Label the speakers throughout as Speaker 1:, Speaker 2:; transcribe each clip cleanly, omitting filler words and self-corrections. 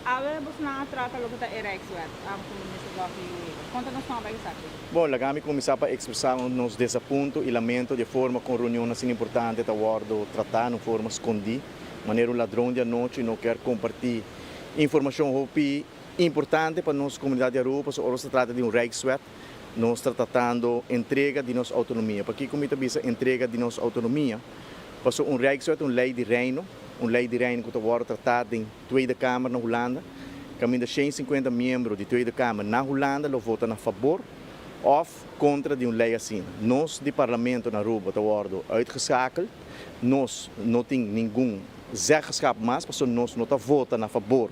Speaker 1: A você não trata lo que está erexuat, como ministro da Conta-nos como vai estar.
Speaker 2: Bom, a Gami começava a expressar nos desaponto e lamento de forma com reunião assim importante da Wordo tratar de forma escondida, maneira um ladrão de noite não quer compartilhar informação importante para a nossa comunidade europeia, ou se trata de Rijkswet, nós estamos tratando entrega de nossa autonomia. Para que como está entrega de nossa autonomia, passou Rijkswet, uma lei de reino que está agora tratada em Tweede Kamer na Holanda. Caminho de 150 membros de Tweede Kamer na Holanda, votam a favor of contra de uma lei assim. Nós, de parlamento na Aruba, estamos uitgeschakeld. Nós não temos nenhum zeggenschap mais, porque nós não votamos a favor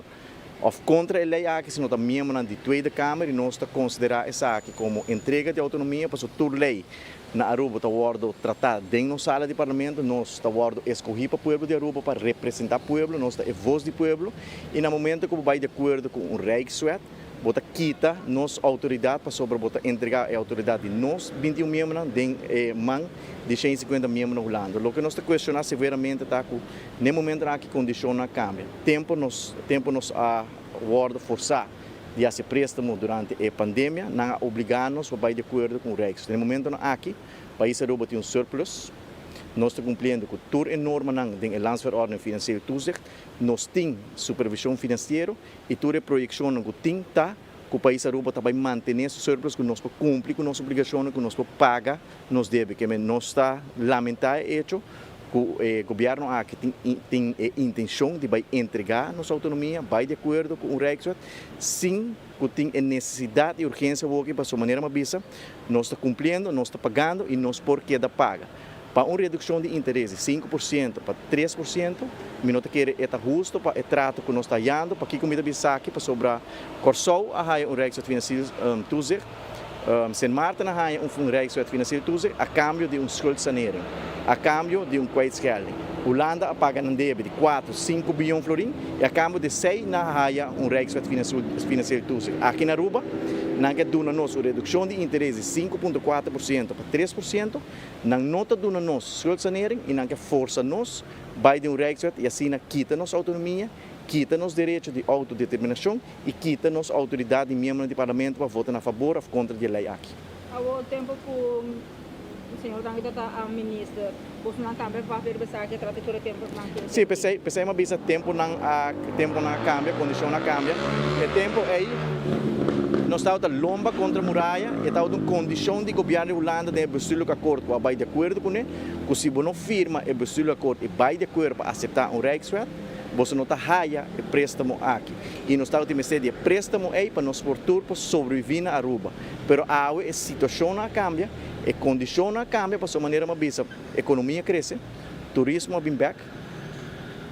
Speaker 2: of contra a lei aqui, se nós estamos membros de Tweede Kamer e nós consideramos essa aqui como entrega de autonomia, porque toda lei na Aruba está tratada dentro da sala de parlamento, nós estamos escolhidos para o povo de Aruba para representar o povo, nós estamos a voz do povo e no momento que vai de acordo com o Rijkswet, bota quita nossa autoridade para sobre bota entregar a autoridade de nós 21 membros de mão de 150 membros na Holanda. O que nós está questionando severamente está que no momento que a condição não cambia, tempo nos a World forçar de fazer préstamo durante a pandemia, não obrigar-nos para ir de acordo com o Rijkswet. No momento aqui, o país Aruba tem um surplus. Nós estamos cumprindo com toda a norma da Landsverordnung Financiële Toezicht. Nós temos supervisão financeira e toda a projeção que tem que o país Aruba também manter esse surplus, que nós cumprir com nossa obrigação, que nós paga, nós deve, que nós está lamentar hecho que o governo aqui tem a intenção de entregar nossa autonomia, vai de acordo com o Rijkswet, sim, que tem a necessidade e urgência para sua maneira mabisa, nós está cumprindo, nós está pagando e nós por que da paga. Para uma redução de interesse de 5% para 3%, nós queremos estar justo para o trato que nós estamos dando, para que a comida bisa aqui, para sobrar Corsou, a Rijkswet Financiële Toezicht, Sint Maarten een Rijkswet Financiële Toezicht a cambio de schuldsanering, a cambio de kwijtschelding. Holanda paga een débito de 4, 5 bilhões florin e a cambio de 6 Rijkswet Financiële Toezicht. Aqui na Aruba, nós damos a redução de interesse de 5,4% para 3%, nós não damos schuldsanering e nós forçamos vai de Rijkswet e assim quita nossa autonomia, quita nos direitos de autodeterminação e quita nos autoridade de membros do parlamento para votar a favor ou contra a lei aqui.
Speaker 1: Ao tempo que o senhor está a ministra, você não também vai verificar que trata todo o tempo não?
Speaker 2: Sim, pensei uma vez tempo não cambia, condição não cambia. O tempo aí nós estamos lomba contra a muralha e estamos em condição de governo de Holanda de bestuurlijk akkoord para vai de acordo com ele, que se você não firma o bestuurlijk akkoord e vai de acordo para aceitar Rijkswet, você não está raia o préstamo aqui. E nós estamos tendo de préstamo aí para nós futuro para sobreviver na Aruba. Mas a situação não cambia, a condição não cambia, para sua maneira mabisa, a economia cresce, turismo vem back,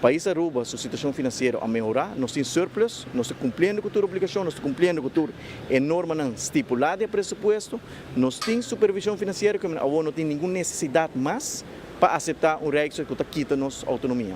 Speaker 2: país Aruba, sua situação financeira a melhorar, nós temos surplus, nós estamos cumprindo com toda a obrigação, nós estamos cumprindo com toda a norma estipulada de pressuposto, nós temos supervisão financeira, que não tem nenhuma necessidade mais para aceitar Rijkswet que quita nossa autonomia.